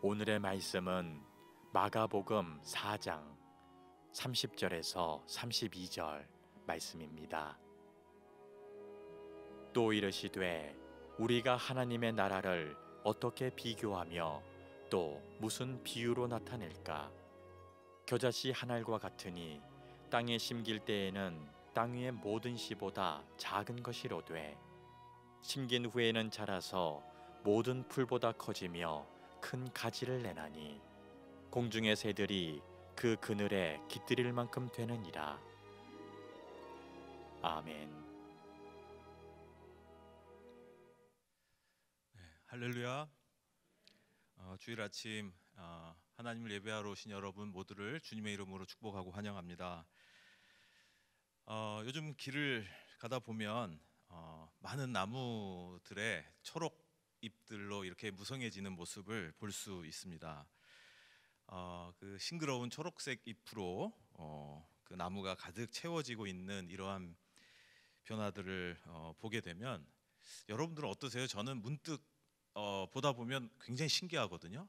오늘의 말씀은 마가복음 4장 30절에서 32절 말씀입니다. 또 이르시되 우리가 하나님의 나라를 어떻게 비교하며 또 무슨 비유로 나타낼까? 겨자씨 한 알과 같으니 땅에 심길 때에는 땅 위의 모든 씨보다 작은 것이로되 심긴 후에는 자라서 모든 풀보다 커지며 큰 가지를 내나니 공중의 새들이 그 그늘에 깃들일 만큼 되느니라. 아멘. 할렐루야. 주일 아침 하나님을 예배하러 오신 여러분 모두를 주님의 이름으로 축복하고 환영합니다. 요즘 길을 가다 보면 많은 나무들의 초록 잎들로 이렇게 무성해지는 모습을 볼 수 있습니다. 그 싱그러운 초록색 잎으로 그 나무가 가득 채워지고 있는 이러한 변화들을 보게 되면 여러분들은 어떠세요? 저는 문득 보다 보면 굉장히 신기하거든요.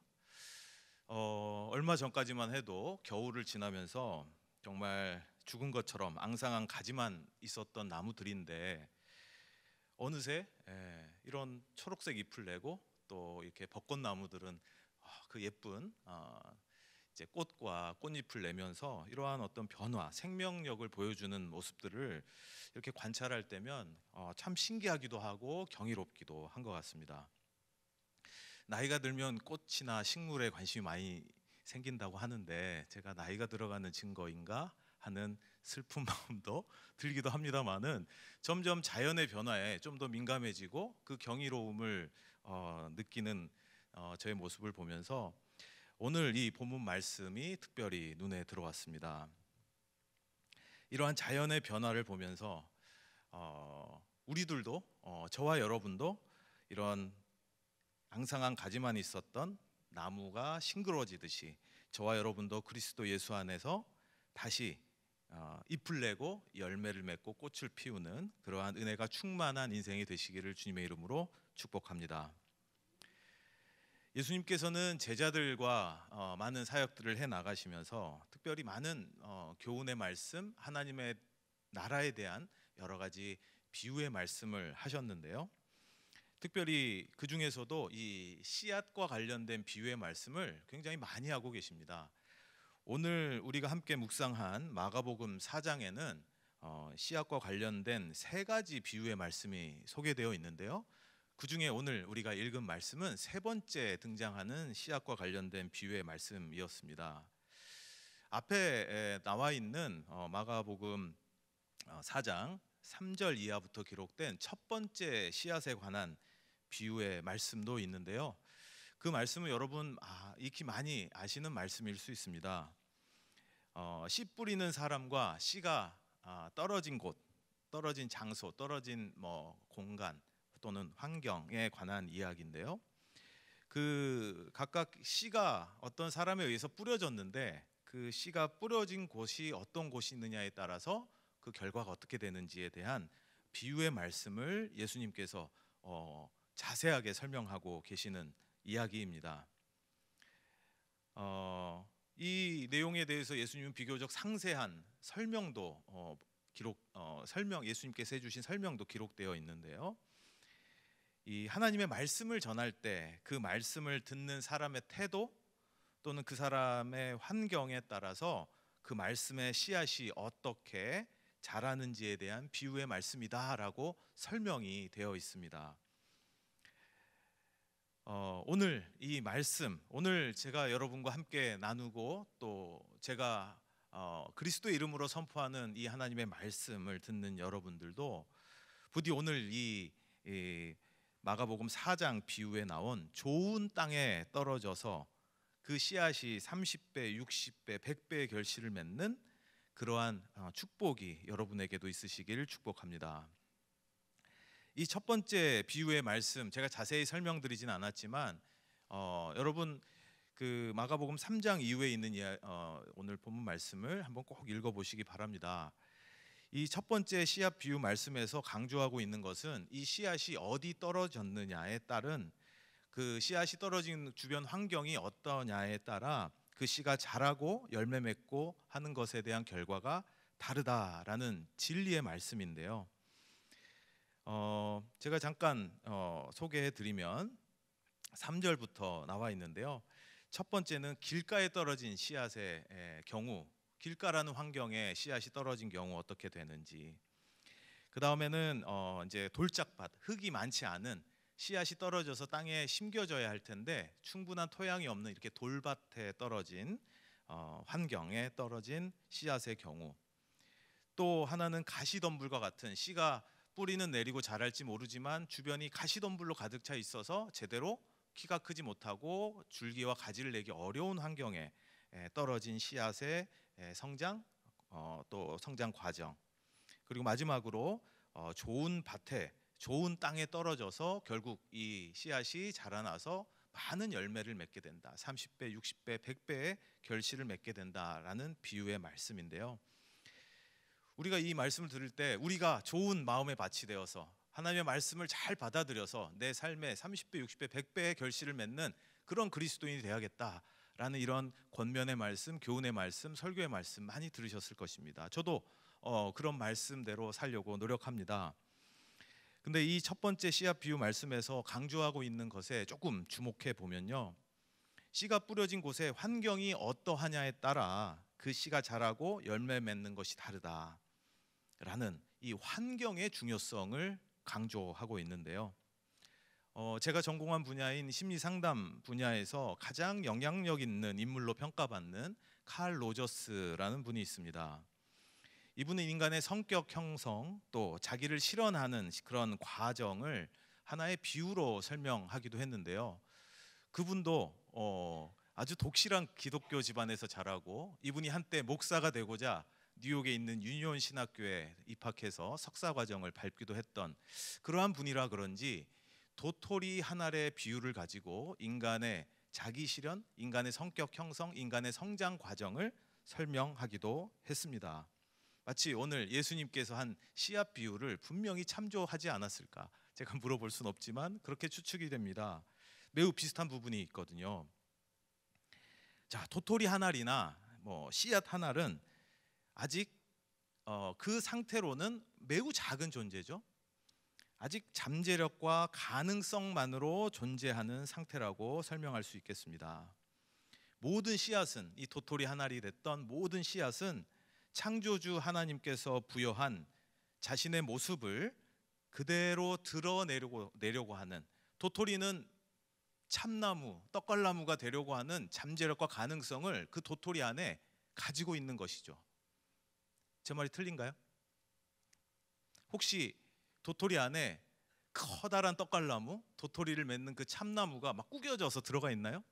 얼마 전까지만 해도 겨울을 지나면서 정말 죽은 것처럼 앙상한 가지만 있었던 나무들인데 어느새 이런 초록색 잎을 내고 또 이렇게 벚꽃나무들은 그 예쁜 이제 꽃과 꽃잎을 내면서 이러한 어떤 변화, 생명력을 보여주는 모습들을 이렇게 관찰할 때면 참 신기하기도 하고 경이롭기도 한 것 같습니다. 나이가 들면 꽃이나 식물에 관심이 많이 생긴다고 하는데 제가 나이가 들어가는 증거인가 하는 슬픈 마음도 들기도 합니다만은 점점 자연의 변화에 좀 더 민감해지고 그 경이로움을 느끼는 저의 모습을 보면서 오늘 이 본문 말씀이 특별히 눈에 들어왔습니다. 이러한 자연의 변화를 보면서 우리들도 저와 여러분도 이런 앙상한 가지만 있었던 나무가 싱그러지듯이 저와 여러분도 그리스도 예수 안에서 다시 잎을 내고 열매를 맺고 꽃을 피우는 그러한 은혜가 충만한 인생이 되시기를 주님의 이름으로 축복합니다. 예수님께서는 제자들과 많은 사역들을 해 나가시면서 특별히 많은 교훈의 말씀, 하나님의 나라에 대한 여러 가지 비유의 말씀을 하셨는데요. 특별히 그 중에서도 이 씨앗과 관련된 비유의 말씀을 굉장히 많이 하고 계십니다. 오늘 우리가 함께 묵상한 마가복음 4장에는 씨앗과 관련된 세 가지 비유의 말씀이 소개되어 있는데요. 그 중에 오늘 우리가 읽은 말씀은 세 번째 등장하는 씨앗과 관련된 비유의 말씀이었습니다. 앞에 나와 있는 마가복음 4장 3절 이하부터 기록된 첫 번째 씨앗에 관한 비유의 말씀도 있는데요. 그 말씀은 여러분 익히 많이 아시는 말씀일 수 있습니다. 씨 뿌리는 사람과 씨가 떨어진 곳, 떨어진 장소, 떨어진 공간 또는 환경에 관한 이야기인데요. 그 각각 씨가 어떤 사람에 의해서 뿌려졌는데 그 씨가 뿌려진 곳이 어떤 곳이 있느냐에 따라서 그 결과가 어떻게 되는지에 대한 비유의 말씀을 예수님께서 자세하게 설명하고 계시는 이야기입니다. 이 내용에 대해서 예수님은 비교적 상세한 설명도 예수님께서 해주신 설명도 기록되어 있는데요. 이 하나님의 말씀을 전할 때 그 말씀을 듣는 사람의 태도 또는 그 사람의 환경에 따라서 그 말씀의 씨앗이 어떻게 자라는지에 대한 비유의 말씀이다라고 설명이 되어 있습니다. 오늘 이 말씀, 오늘 제가 여러분과 함께 나누고 또 제가 그리스도의 이름으로 선포하는 이 하나님의 말씀을 듣는 여러분들도 부디 오늘 이 마가복음 4장 비유에 나온 좋은 땅에 떨어져서 그 씨앗이 30배, 60배, 100배의 결실을 맺는 그러한 축복이 여러분에게도 있으시길 축복합니다. 이 첫 번째 비유의 말씀 제가 자세히 설명드리진 않았지만 여러분 그 마가복음 3장 이후에 있는 오늘 본문 말씀을 한번 꼭 읽어보시기 바랍니다. 이 첫 번째 씨앗 비유 말씀에서 강조하고 있는 것은 이 씨앗이 어디 떨어졌느냐에 따른 그 씨앗이 떨어진 주변 환경이 어떠냐에 따라 그 씨가 자라고 열매 맺고 하는 것에 대한 결과가 다르다라는 진리의 말씀인데요. 제가 잠깐 소개해 드리면 3절부터 나와 있는데요. 첫 번째는 길가에 떨어진 씨앗의 경우, 길가라는 환경에 씨앗이 떨어진 경우 어떻게 되는지. 그 다음에는 이제 돌짝밭, 흙이 많지 않은 씨앗이 떨어져서 땅에 심겨져야 할 텐데 충분한 토양이 없는 이렇게 돌밭에 떨어진 환경에 떨어진 씨앗의 경우. 또 하나는 가시덤불과 같은 씨가 뿌리는 내리고 자랄지 모르지만 주변이 가시덤불로 가득 차 있어서 제대로 키가 크지 못하고 줄기와 가지를 내기 어려운 환경에 떨어진 씨앗의 성장, 또 성장 과정. 그리고 마지막으로 좋은 밭에 좋은 땅에 떨어져서 결국 이 씨앗이 자라나서 많은 열매를 맺게 된다. 30배, 60배, 100배의 결실을 맺게 된다라는 비유의 말씀인데요. 우리가 이 말씀을 들을 때 우리가 좋은 마음의 밭이 되어서 하나님의 말씀을 잘 받아들여서 내 삶에 30배, 60배, 100배의 결실을 맺는 그런 그리스도인이 되어야겠다라는 이런 권면의 말씀, 교훈의 말씀, 설교의 말씀 많이 들으셨을 것입니다. 저도 그런 말씀대로 살려고 노력합니다. 근데 이 첫 번째 씨앗 비유 말씀에서 강조하고 있는 것에 조금 주목해 보면요, 씨가 뿌려진 곳의 환경이 어떠하냐에 따라 그 씨가 자라고 열매 맺는 것이 다르다라는 이 환경의 중요성을 강조하고 있는데요. 제가 전공한 분야인 심리상담 분야에서 가장 영향력 있는 인물로 평가받는 칼 로저스라는 분이 있습니다. 이분은 인간의 성격 형성 또 자기를 실현하는 그런 과정을 하나의 비유로 설명하기도 했는데요. 그분도 아주 독실한 기독교 집안에서 자라고 이분이 한때 목사가 되고자 뉴욕에 있는 유니온 신학교에 입학해서 석사 과정을 밟기도 했던 그러한 분이라 그런지 도토리 한 알의 비유를 가지고 인간의 자기 실현, 인간의 성격 형성, 인간의 성장 과정을 설명하기도 했습니다. 마치 오늘 예수님께서 한 씨앗 비유를 분명히 참조하지 않았을까? 제가 물어볼 수는 없지만 그렇게 추측이 됩니다. 매우 비슷한 부분이 있거든요. 자, 도토리 한 알이나 씨앗 한 알은 아직 그 상태로는 매우 작은 존재죠. 아직 잠재력과 가능성만으로 존재하는 상태라고 설명할 수 있겠습니다. 모든 씨앗은, 이 도토리 한 알이 됐던 모든 씨앗은 창조주 하나님께서 부여한 자신의 모습을 그대로 드러내려고 하는, 도토리는 참나무, 떡갈나무가 되려고 하는 잠재력과 가능성을 그 도토리 안에 가지고 있는 것이죠. 제 말이 틀린가요? 혹시 도토리 안에 커다란 떡갈나무, 도토리를 맺는 그 참나무가 막 구겨져서 들어가 있나요?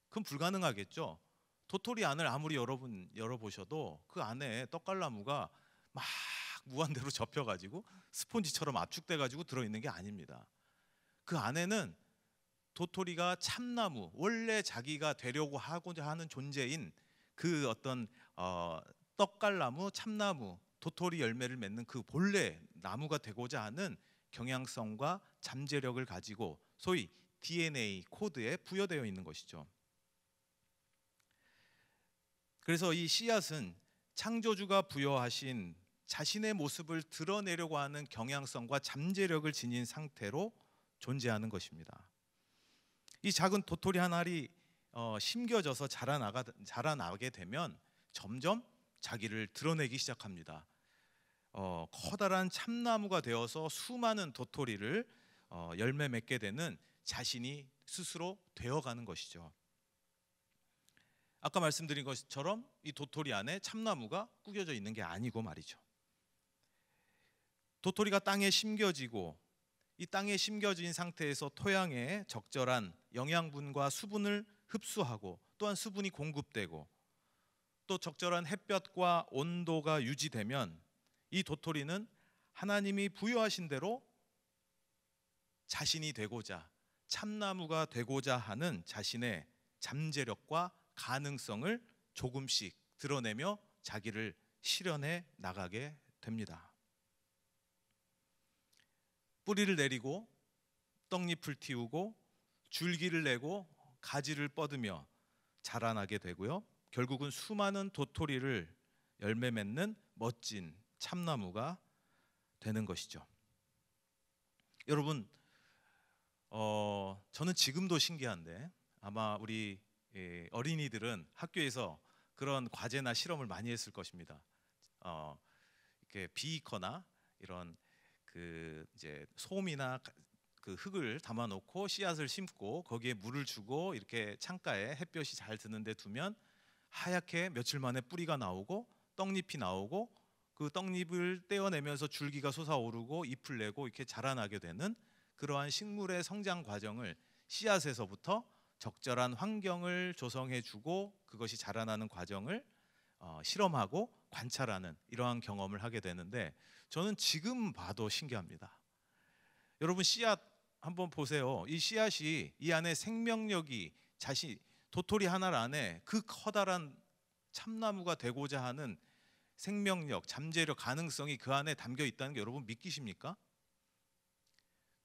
그건 불가능하겠죠. 도토리 안을 아무리 열어보셔도 그 안에 떡갈나무가 막 무한대로 접혀가지고 스폰지처럼 압축돼가지고 들어있는 게 아닙니다. 그 안에는 도토리가 참나무, 원래 자기가 되려고 하고자 하는 존재인 그 어떤 떡갈나무, 참나무, 도토리 열매를 맺는 그 본래 나무가 되고자 하는 경향성과 잠재력을 가지고 소위 DNA 코드에 부여되어 있는 것이죠. 그래서 이 씨앗은 창조주가 부여하신 자신의 모습을 드러내려고 하는 경향성과 잠재력을 지닌 상태로 존재하는 것입니다. 이 작은 도토리 한 알이 심겨져서 자라나게 되면 점점 자기를 드러내기 시작합니다. 커다란 참나무가 되어서 수많은 도토리를 열매 맺게 되는 자신이 스스로 되어가는 것이죠. 아까 말씀드린 것처럼 이 도토리 안에 참나무가 구겨져 있는 게 아니고 말이죠. 도토리가 땅에 심겨지고 이 땅에 심겨진 상태에서 토양에 적절한 영양분과 수분을 흡수하고 또한 수분이 공급되고 또 적절한 햇볕과 온도가 유지되면 이 도토리는 하나님이 부여하신 대로 자신이 되고자, 참나무가 되고자 하는 자신의 잠재력과 가능성을 조금씩 드러내며 자기를 실현해 나가게 됩니다. 뿌리를 내리고 떡잎을 틔우고 줄기를 내고 가지를 뻗으며 자라나게 되고요. 결국은 수많은 도토리를 열매 맺는 멋진 참나무가 되는 것이죠. 여러분, 저는 지금도 신기한데 아마 우리 어린이들은 학교에서 그런 과제나 실험을 많이 했을 것입니다. 이렇게 비이커나 이런 그 이제 솜이나 그 흙을 담아놓고 씨앗을 심고 거기에 물을 주고 이렇게 창가에 햇볕이 잘 드는 데 두면 하얗게 며칠 만에 뿌리가 나오고 떡잎이 나오고 그 떡잎을 떼어내면서 줄기가 솟아오르고 잎을 내고 이렇게 자라나게 되는 그러한 식물의 성장 과정을 씨앗에서부터 적절한 환경을 조성해주고 그것이 자라나는 과정을 실험하고 관찰하는 이러한 경험을 하게 되는데 저는 지금 봐도 신기합니다. 여러분, 씨앗 한번 보세요. 이 씨앗이 이 안에 생명력이 도토리 하나 안에 그 커다란 참나무가 되고자 하는 생명력, 잠재력, 가능성이 그 안에 담겨 있다는 게 여러분 믿기십니까?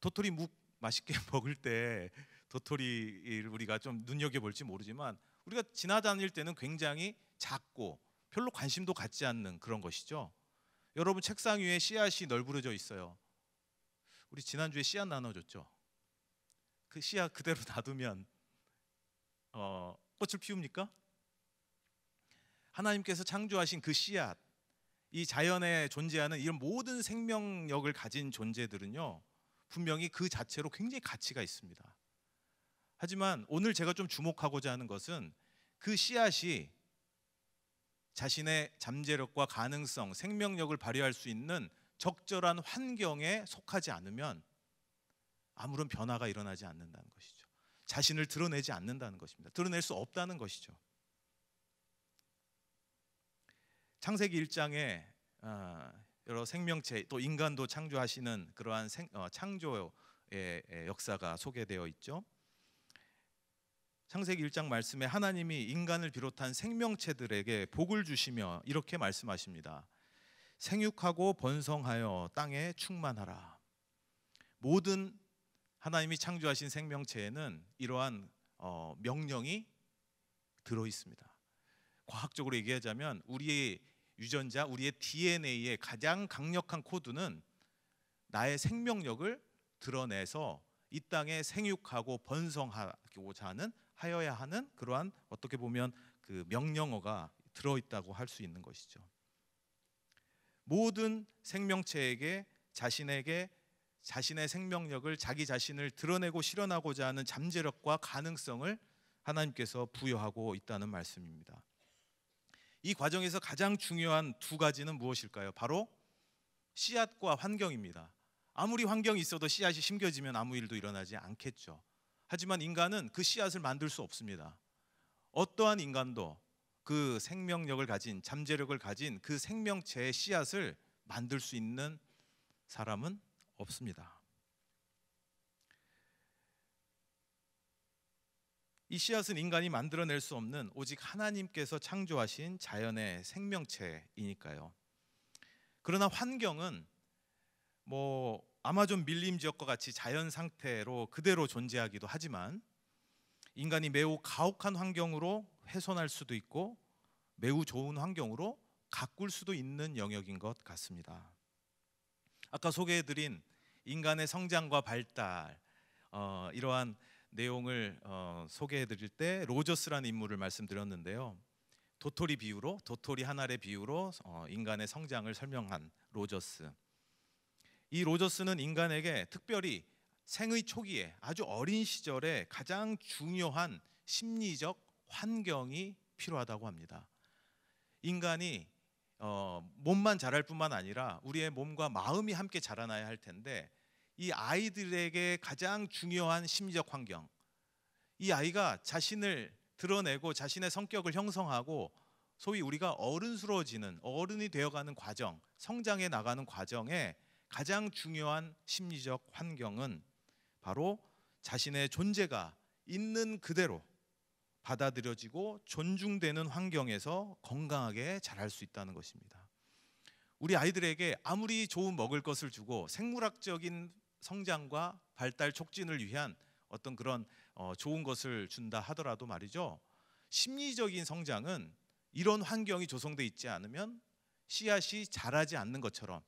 도토리 묵 맛있게 먹을 때 도토리를 우리가 좀 눈여겨볼지 모르지만 우리가 지나다닐 때는 굉장히 작고 별로 관심도 갖지 않는 그런 것이죠. 여러분, 책상 위에 씨앗이 널브러져 있어요. 우리 지난주에 씨앗 나눠줬죠. 그 씨앗 그대로 놔두면 꽃을 피웁니까? 하나님께서 창조하신 그 씨앗, 이 자연에 존재하는 이런 모든 생명력을 가진 존재들은요 분명히 그 자체로 굉장히 가치가 있습니다. 하지만 오늘 제가 좀 주목하고자 하는 것은 그 씨앗이 자신의 잠재력과 가능성, 생명력을 발휘할 수 있는 적절한 환경에 속하지 않으면 아무런 변화가 일어나지 않는다는 것이죠. 자신을 드러내지 않는다는 것입니다. 드러낼 수 없다는 것이죠. 창세기 1장에 여러 생명체 또 인간도 창조하시는 그러한 창조의 역사가 소개되어 있죠. 창세기 1장 말씀에 하나님이 인간을 비롯한 생명체들에게 복을 주시며 이렇게 말씀하십니다. 생육하고 번성하여 땅에 충만하라. 모든 하나님이 창조하신 생명체에는 이러한 명령이 들어 있습니다. 과학적으로 얘기하자면 우리의 유전자, 우리의 DNA의 가장 강력한 코드는 나의 생명력을 드러내서 이 땅에 생육하고 번성하고자 하여야 하는 그러한 어떻게 보면 그 명령어가 들어있다고 할 수 있는 것이죠. 모든 생명체에게 자신의 생명력을 자기 자신을 드러내고 실현하고자 하는 잠재력과 가능성을 하나님께서 부여하고 있다는 말씀입니다. 이 과정에서 가장 중요한 두 가지는 무엇일까요? 바로 씨앗과 환경입니다. 아무리 환경이 있어도 씨앗이 심겨지면 아무 일도 일어나지 않겠죠. 하지만 인간은 그 씨앗을 만들 수 없습니다. 어떠한 인간도 그 생명력을 가진, 잠재력을 가진 그 생명체의 씨앗을 만들 수 있는 사람은 없습니다. 이 씨앗은 인간이 만들어낼 수 없는 오직 하나님께서 창조하신 자연의 생명체이니까요. 그러나 환경은 아마존 밀림 지역과 같이 자연 상태로 그대로 존재하기도 하지만 인간이 매우 가혹한 환경으로 훼손할 수도 있고 매우 좋은 환경으로 가꿀 수도 있는 영역인 것 같습니다. 아까 소개해드린 인간의 성장과 발달 이러한 내용을 소개해드릴 때 로저스라는 인물을 말씀드렸는데요. 도토리 한 알의 비유로 인간의 성장을 설명한 로저스. 이 로저스는 인간에게 특별히 생의 초기에 아주 어린 시절에 가장 중요한 심리적 환경이 필요하다고 합니다. 인간이 몸만 자랄 뿐만 아니라 우리의 몸과 마음이 함께 자라나야 할 텐데 이 아이들에게 가장 중요한 심리적 환경, 이 아이가 자신을 드러내고 자신의 성격을 형성하고 소위 우리가 어른스러워지는, 어른이 되어가는 과정, 성장해 나가는 과정에 가장 중요한 심리적 환경은 바로 자신의 존재가 있는 그대로 받아들여지고 존중되는 환경에서 건강하게 자랄 수 있다는 것입니다. 우리 아이들에게 아무리 좋은 먹을 것을 주고 생물학적인 성장과 발달 촉진을 위한 어떤 그런 좋은 것을 준다 하더라도 말이죠. 심리적인 성장은 이런 환경이 조성돼 있지 않으면 씨앗이 자라지 않는 것처럼,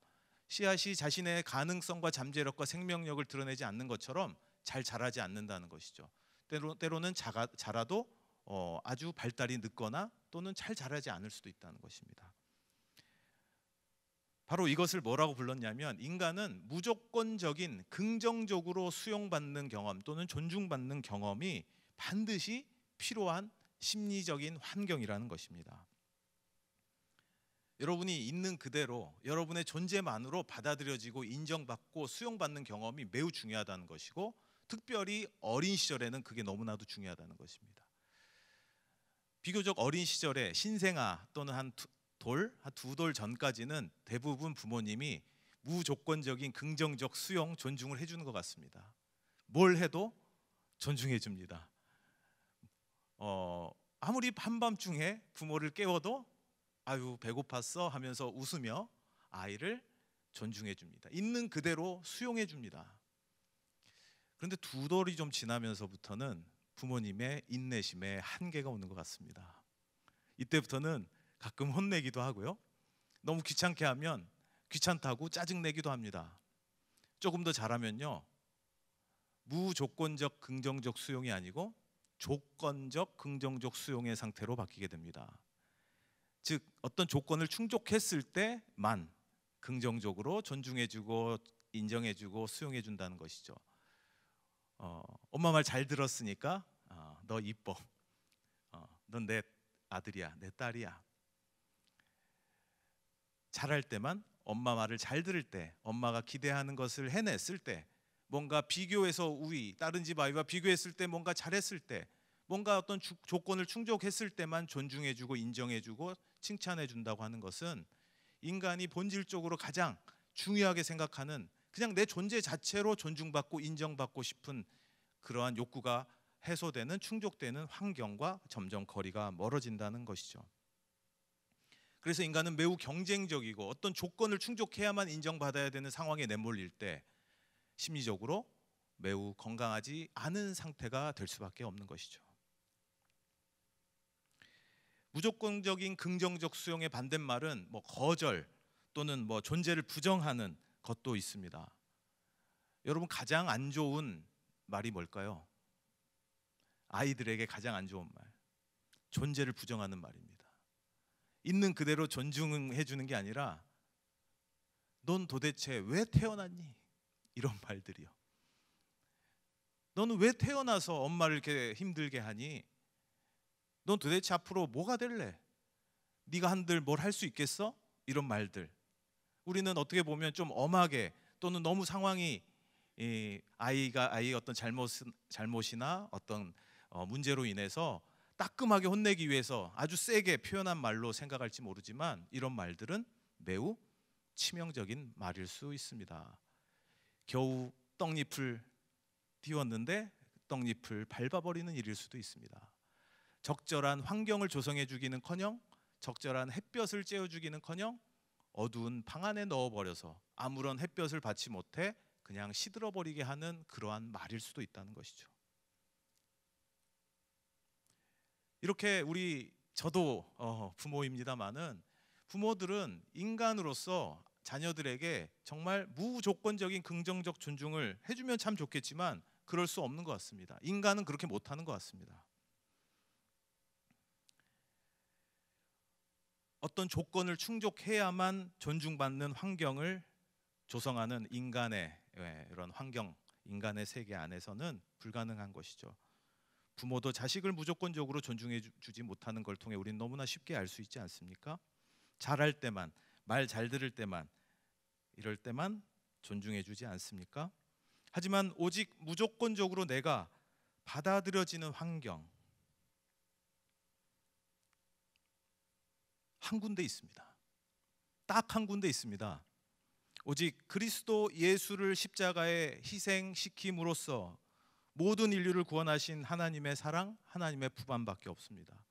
씨앗이 자신의 가능성과 잠재력과 생명력을 드러내지 않는 것처럼 잘 자라지 않는다는 것이죠. 때로는 자라도 아주 발달이 늦거나 또는 잘 자라지 않을 수도 있다는 것입니다. 바로 이것을 뭐라고 불렀냐면, 인간은 무조건적인 긍정적으로 수용받는 경험 또는 존중받는 경험이 반드시 필요한 심리적인 환경이라는 것입니다. 여러분이 있는 그대로 여러분의 존재만으로 받아들여지고 인정받고 수용받는 경험이 매우 중요하다는 것이고, 특별히 어린 시절에는 그게 너무나도 중요하다는 것입니다. 비교적 어린 시절에 신생아 또는 한 두 돌 전까지는 대부분 부모님이 무조건적인 긍정적 수용, 존중을 해주는 것 같습니다. 뭘 해도 존중해 줍니다. 아무리 한밤중에 부모를 깨워도 아유 배고팠어 하면서 웃으며 아이를 존중해 줍니다. 있는 그대로 수용해 줍니다. 그런데 두 돌이 좀 지나면서부터는 부모님의 인내심에 한계가 오는 것 같습니다. 이때부터는 가끔 혼내기도 하고요, 너무 귀찮게 하면 귀찮다고 짜증내기도 합니다. 조금 더 잘하면요, 무조건적 긍정적 수용이 아니고 조건적 긍정적 수용의 상태로 바뀌게 됩니다. 즉 어떤 조건을 충족했을 때만 긍정적으로 존중해주고 인정해주고 수용해준다는 것이죠. 엄마 말 잘 들었으니까 너 이뻐, 넌 내 아들이야, 내 딸이야. 잘할 때만, 엄마 말을 잘 들을 때, 엄마가 기대하는 것을 해냈을 때, 뭔가 비교해서 우위, 다른 집 아이와 비교했을 때 뭔가 잘했을 때, 뭔가 어떤 조건을 충족했을 때만 존중해주고 인정해주고 칭찬해준다고 하는 것은 인간이 본질적으로 가장 중요하게 생각하는, 그냥 내 존재 자체로 존중받고 인정받고 싶은 그러한 욕구가 해소되는, 충족되는 환경과 점점 거리가 멀어진다는 것이죠. 그래서 인간은 매우 경쟁적이고 어떤 조건을 충족해야만 인정받아야 되는 상황에 내몰릴 때 심리적으로 매우 건강하지 않은 상태가 될 수밖에 없는 것이죠. 무조건적인 긍정적 수용의 반대말은 거절 또는 존재를 부정하는 것도 있습니다. 여러분, 가장 안 좋은 말이 뭘까요? 아이들에게 가장 안 좋은 말, 존재를 부정하는 말입니다. 있는 그대로 존중해 주는 게 아니라 넌 도대체 왜 태어났니? 이런 말들이요. 너는 왜 태어나서 엄마를 이렇게 힘들게 하니? 넌 도대체 앞으로 뭐가 될래? 네가 한들 뭘 할 수 있겠어? 이런 말들. 우리는 어떻게 보면 좀 엄하게 또는 너무 상황이 아이의 어떤 잘못이나 어떤 문제로 인해서 따끔하게 혼내기 위해서 아주 세게 표현한 말로 생각할지 모르지만, 이런 말들은 매우 치명적인 말일 수 있습니다. 겨우 떡잎을 띄웠는데 떡잎을 밟아버리는 일일 수도 있습니다. 적절한 환경을 조성해 주기는커녕 적절한 햇볕을 쬐어 주기는커녕 어두운 방 안에 넣어버려서 아무런 햇볕을 받지 못해 그냥 시들어버리게 하는 그러한 말일 수도 있다는 것이죠. 이렇게 저도 부모입니다마는, 부모들은 인간으로서 자녀들에게 정말 무조건적인 긍정적 존중을 해주면 참 좋겠지만 그럴 수 없는 것 같습니다. 인간은 그렇게 못하는 것 같습니다. 어떤 조건을 충족해야만 존중받는 환경을 조성하는 인간의 이런 환경, 인간의 세계 안에서는 불가능한 것이죠. 부모도 자식을 무조건적으로 존중해 주지 못하는 걸 통해 우리는 너무나 쉽게 알 수 있지 않습니까? 잘할 때만, 말 잘 들을 때만, 이럴 때만 존중해 주지 않습니까? 하지만 오직 무조건적으로 내가 받아들여지는 환경, 한 군데 있습니다. 딱 한 군데 있습니다. 오직 그리스도 예수를 십자가에 희생시킴으로써 모든 인류를 구원하신 하나님의 사랑, 하나님의 부반밖에 없습니다.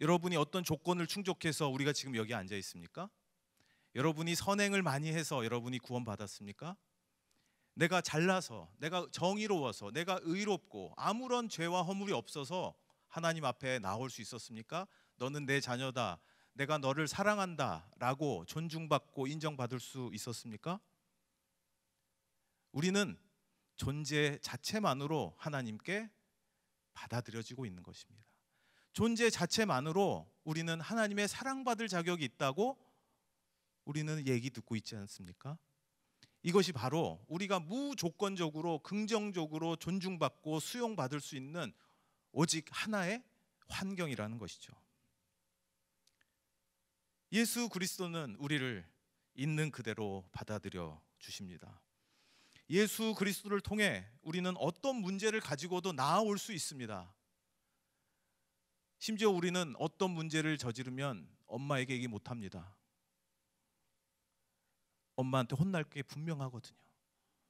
여러분이 어떤 조건을 충족해서 우리가 지금 여기 앉아 있습니까? 여러분이 선행을 많이 해서 여러분이 구원받았습니까? 내가 잘나서, 내가 정의로워서, 내가 의롭고 아무런 죄와 허물이 없어서 하나님 앞에 나올 수 있었습니까? 너는 내 자녀다, 내가 너를 사랑한다 라고 존중받고 인정받을 수 있었습니까? 우리는 존재 자체만으로 하나님께 받아들여지고 있는 것입니다. 존재 자체만으로 우리는 하나님의 사랑받을 자격이 있다고 우리는 얘기 듣고 있지 않습니까? 이것이 바로 우리가 무조건적으로 긍정적으로 존중받고 수용받을 수 있는 오직 하나의 환경이라는 것이죠. 예수 그리스도는 우리를 있는 그대로 받아들여 주십니다. 예수 그리스도를 통해 우리는 어떤 문제를 가지고도 나아올 수 있습니다. 심지어 우리는 어떤 문제를 저지르면 엄마에게 얘기 못합니다. 엄마한테 혼날 게 분명하거든요.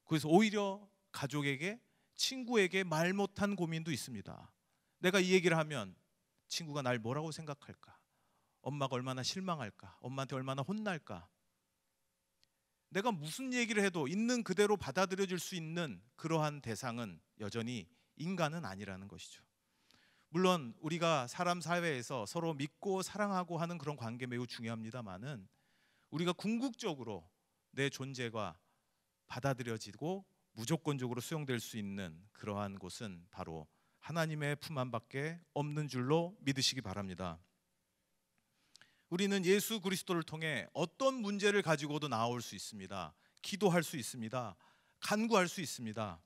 그래서 오히려 가족에게, 친구에게 말 못한 고민도 있습니다. 내가 이 얘기를 하면 친구가 날 뭐라고 생각할까? 엄마가 얼마나 실망할까? 엄마한테 얼마나 혼날까? 내가 무슨 얘기를 해도 있는 그대로 받아들여질 수 있는 그러한 대상은 여전히 인간은 아니라는 것이죠. 물론 우리가 사람 사회에서 서로 믿고 사랑하고 하는 그런 관계 매우 중요합니다만은 우리가 궁극적으로 내 존재가 받아들여지고 무조건적으로 수용될 수 있는 그러한 곳은 바로 하나님의 품 안밖에 없는 줄로 믿으시기 바랍니다. 우리는 예수 그리스도를 통해 어떤 문제를 가지고도 나올 수 있습니다. 기도할 수 있습니다. 간구할 수 있습니다.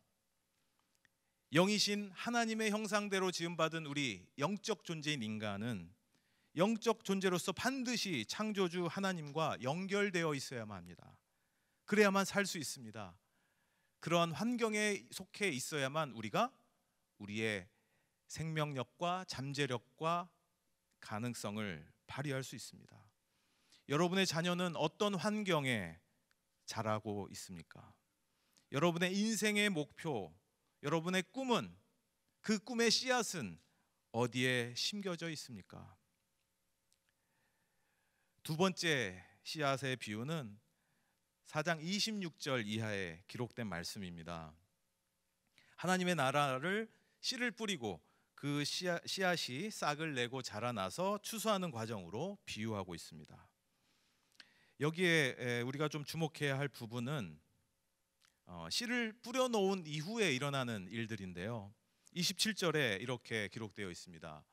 영이신 하나님의 형상대로 지음받은 우리 영적 존재인 인간은 영적 존재로서 반드시 창조주 하나님과 연결되어 있어야만 합니다. 그래야만 살 수 있습니다. 그러한 환경에 속해 있어야만 우리가 우리의 생명력과 잠재력과 가능성을 발휘할 수 있습니다. 여러분의 자녀는 어떤 환경에 자라고 있습니까? 여러분의 인생의 목표, 여러분의 꿈은, 그 꿈의 씨앗은 어디에 심겨져 있습니까? 두 번째 씨앗의 비유는 4장 26절 이하에 기록된 말씀입니다. 하나님의 나라를 씨를 뿌리고 그 씨앗이 싹을 내고 자라나서 추수하는 과정으로 비유하고 있습니다. 여기에 우리가 좀 주목해야 할 부분은 씨를 뿌려놓은 이후에 일어나는 일들인데요. 27절에 이렇게 기록되어 있습니다.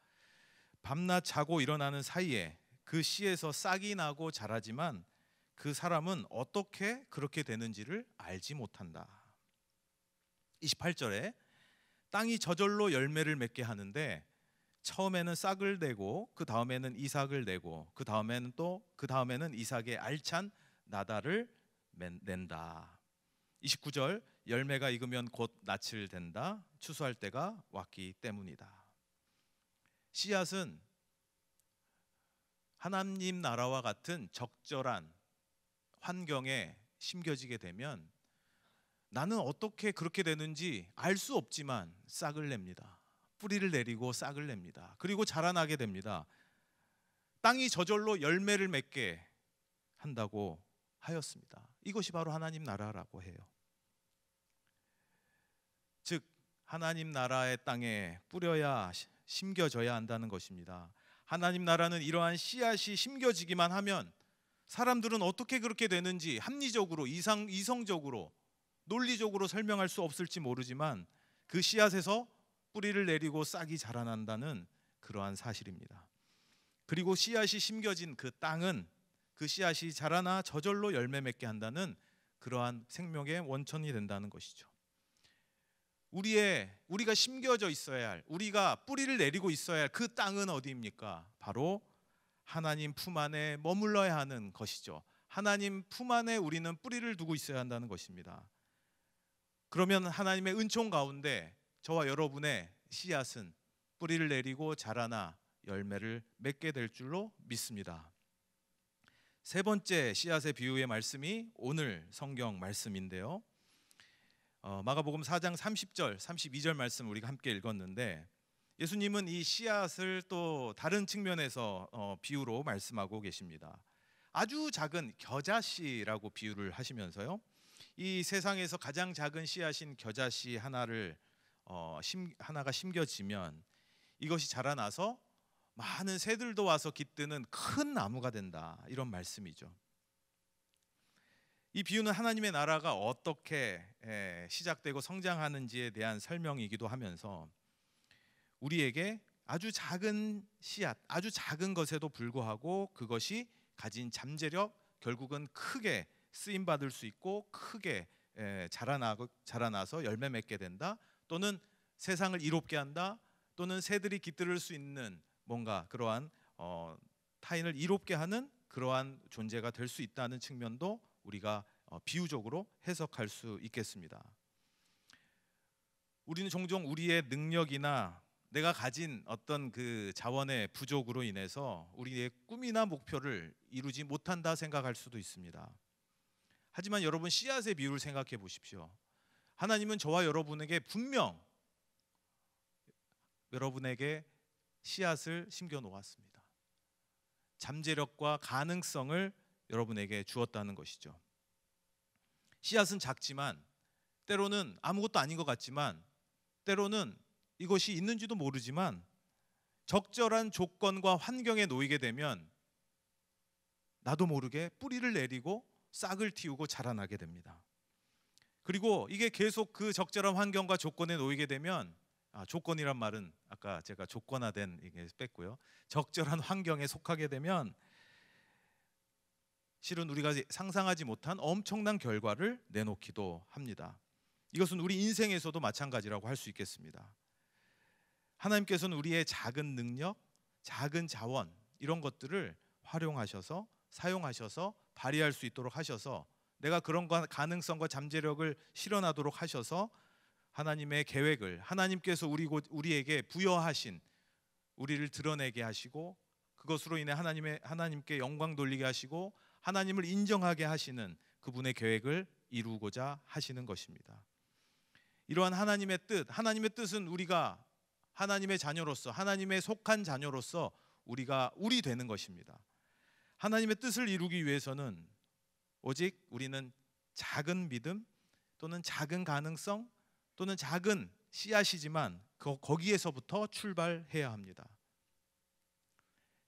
밤낮 자고 일어나는 사이에 그 씨에서 싹이 나고 자라지만 그 사람은 어떻게 그렇게 되는지를 알지 못한다. 28절에 땅이 저절로 열매를 맺게 하는데 처음에는 싹을 내고 그 다음에는 이삭을 내고 그 다음에는 이삭의 알찬 나달을 낸다. 29절 열매가 익으면 곧 낯을 댄다. 추수할 때가 왔기 때문이다. 씨앗은 하나님 나라와 같은 적절한 환경에 심겨지게 되면 나는 어떻게 그렇게 되는지 알 수 없지만 싹을 냅니다. 뿌리를 내리고 싹을 냅니다. 그리고 자라나게 됩니다. 땅이 저절로 열매를 맺게 한다고 하였습니다. 이것이 바로 하나님 나라라고 해요. 즉 하나님 나라의 땅에 뿌려야 심겨져야 한다는 것입니다. 하나님 나라는 이러한 씨앗이 심겨지기만 하면 사람들은 어떻게 그렇게 되는지 합리적으로, 이성적으로, 논리적으로 설명할 수 없을지 모르지만 그 씨앗에서 뿌리를 내리고 싹이 자라난다는 그러한 사실입니다. 그리고 씨앗이 심겨진 그 땅은 그 씨앗이 자라나 저절로 열매 맺게 한다는 그러한 생명의 원천이 된다는 것이죠. 우리가 심겨져 있어야 할, 우리가 뿌리를 내리고 있어야 할 그 땅은 어디입니까? 바로 하나님 품 안에 머물러야 하는 것이죠. 하나님 품 안에 우리는 뿌리를 두고 있어야 한다는 것입니다. 그러면 하나님의 은총 가운데 저와 여러분의 씨앗은 뿌리를 내리고 자라나 열매를 맺게 될 줄로 믿습니다. 세 번째 씨앗의 비유의 말씀이 오늘 성경 말씀인데요. 마가복음 4장 30절, 32절 말씀 우리가 함께 읽었는데 예수님은 이 씨앗을 또 다른 측면에서 비유로 말씀하고 계십니다. 아주 작은 겨자씨라고 비유를 하시면서요. 이 세상에서 가장 작은 씨앗인 겨자씨 하나가 심겨지면 이것이 자라나서 많은 새들도 와서 깃드는 큰 나무가 된다, 이런 말씀이죠. 이 비유는 하나님의 나라가 어떻게 시작되고 성장하는지에 대한 설명이기도 하면서 우리에게 아주 작은 씨앗, 아주 작은 것에도 불구하고 그것이 가진 잠재력, 결국은 크게 쓰임 받을 수 있고 크게 자라나서 열매 맺게 된다, 또는 세상을 이롭게 한다, 또는 새들이 깃들을 수 있는 뭔가 그러한 타인을 이롭게 하는 그러한 존재가 될 수 있다는 측면도 우리가 비유적으로 해석할 수 있겠습니다. 우리는 종종 우리의 능력이나 내가 가진 어떤 그 자원의 부족으로 인해서 우리의 꿈이나 목표를 이루지 못한다 생각할 수도 있습니다. 하지만 여러분, 씨앗의 비유를 생각해 보십시오. 하나님은 저와 여러분에게 분명 여러분에게 씨앗을 심겨 놓았습니다. 잠재력과 가능성을 여러분에게 주었다는 것이죠. 씨앗은 작지만, 때로는 아무것도 아닌 것 같지만, 때로는 이것이 있는지도 모르지만 적절한 조건과 환경에 놓이게 되면 나도 모르게 뿌리를 내리고 싹을 틔우고 자라나게 됩니다. 그리고 이게 계속 그 적절한 환경과 조건에 놓이게 되면, 조건이란 말은 아까 제가 조건화된 이게 뺐고요, 적절한 환경에 속하게 되면 실은 우리가 상상하지 못한 엄청난 결과를 내놓기도 합니다. 이것은 우리 인생에서도 마찬가지라고 할 수 있겠습니다. 하나님께서는 우리의 작은 능력, 작은 자원, 이런 것들을 활용하셔서 사용하셔서 발휘할 수 있도록 하셔서, 내가 그런 가능성과 잠재력을 실현하도록 하셔서 하나님의 계획을, 하나님께서 우리에게 부여하신, 우리를 드러내게 하시고 그것으로 인해 하나님께 영광 돌리게 하시고 하나님을 인정하게 하시는 그분의 계획을 이루고자 하시는 것입니다. 이러한 하나님의 뜻은 우리가 하나님의 자녀로서, 하나님의 속한 자녀로서 우리가 우리 되는 것입니다. 하나님의 뜻을 이루기 위해서는 오직 우리는 작은 믿음, 또는 작은 가능성, 또는 작은 씨앗이지만 거기에서부터 출발해야 합니다.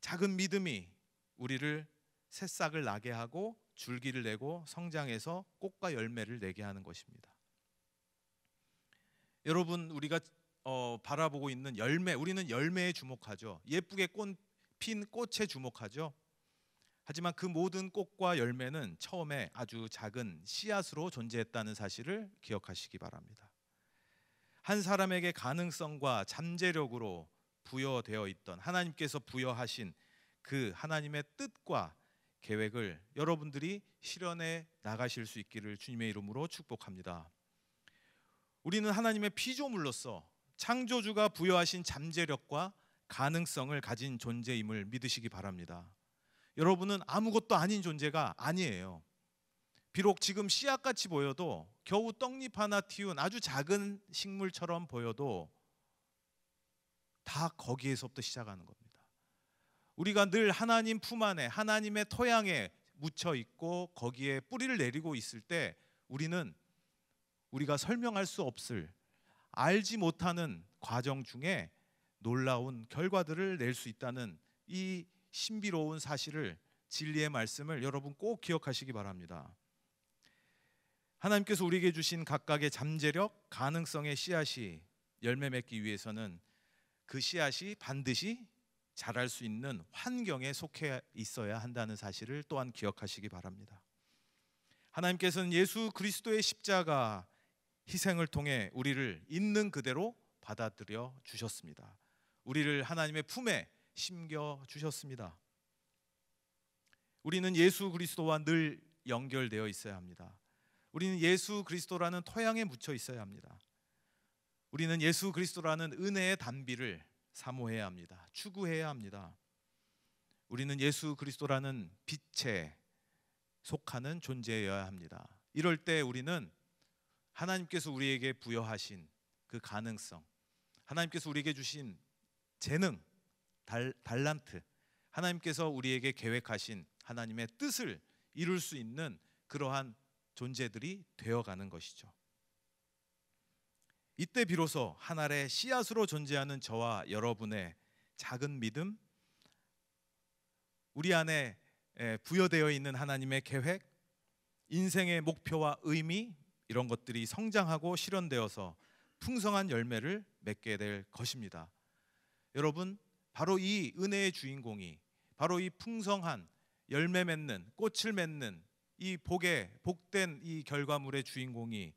작은 믿음이 우리를 새싹을 나게 하고 줄기를 내고 성장해서 꽃과 열매를 내게 하는 것입니다. 여러분, 우리가 바라보고 있는 열매, 우리는 열매에 주목하죠. 예쁘게 핀 꽃에 주목하죠. 하지만 그 모든 꽃과 열매는 처음에 아주 작은 씨앗으로 존재했다는 사실을 기억하시기 바랍니다. 한 사람에게 가능성과 잠재력으로 부여되어 있던, 하나님께서 부여하신 그 하나님의 뜻과 계획을 여러분들이 실현해 나가실 수 있기를 주님의 이름으로 축복합니다. 우리는 하나님의 피조물로서 창조주가 부여하신 잠재력과 가능성을 가진 존재임을 믿으시기 바랍니다. 여러분은 아무것도 아닌 존재가 아니에요. 비록 지금 씨앗같이 보여도, 겨우 떡잎 하나 틔운 아주 작은 식물처럼 보여도 다 거기에서부터 시작하는 겁니다. 우리가 늘 하나님 품 안에, 하나님의 토양에 묻혀 있고 거기에 뿌리를 내리고 있을 때 우리가 설명할 수 없을, 알지 못하는 과정 중에 놀라운 결과들을 낼 수 있다는 이 신비로운 사실을, 진리의 말씀을 여러분 꼭 기억하시기 바랍니다. 하나님께서 우리에게 주신 각각의 잠재력, 가능성의 씨앗이 열매 맺기 위해서는 그 씨앗이 반드시 자랄 수 있는 환경에 속해 있어야 한다는 사실을 또한 기억하시기 바랍니다. 하나님께서는 예수 그리스도의 십자가 희생을 통해 우리를 있는 그대로 받아들여 주셨습니다. 우리를 하나님의 품에 심겨 주셨습니다. 우리는 예수 그리스도와 늘 연결되어 있어야 합니다. 우리는 예수 그리스도라는 토양에 묻혀 있어야 합니다. 우리는 예수 그리스도라는 은혜의 단비를 사모해야 합니다. 추구해야 합니다. 우리는 예수 그리스도라는 빛에 속하는 존재여야 합니다. 이럴 때 우리는 하나님께서 우리에게 부여하신 그 가능성, 하나님께서 우리에게 주신 재능, 달란트, 하나님께서 우리에게 계획하신 하나님의 뜻을 이룰 수 있는 그러한 존재들이 되어가는 것이죠. 이때 비로소 한 알의 씨앗으로 존재하는 저와 여러분의 작은 믿음, 우리 안에 부여되어 있는 하나님의 계획, 인생의 목표와 의미, 이런 것들이 성장하고 실현되어서 풍성한 열매를 맺게 될 것입니다. 여러분, 바로 이 은혜의 주인공이, 바로 이 풍성한 열매 맺는, 꽃을 맺는 이 복된 이 결과물의 주인공이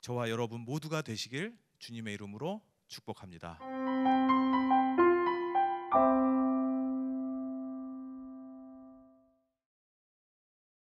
저와 여러분 모두가 되시길 주님의 이름으로 축복합니다.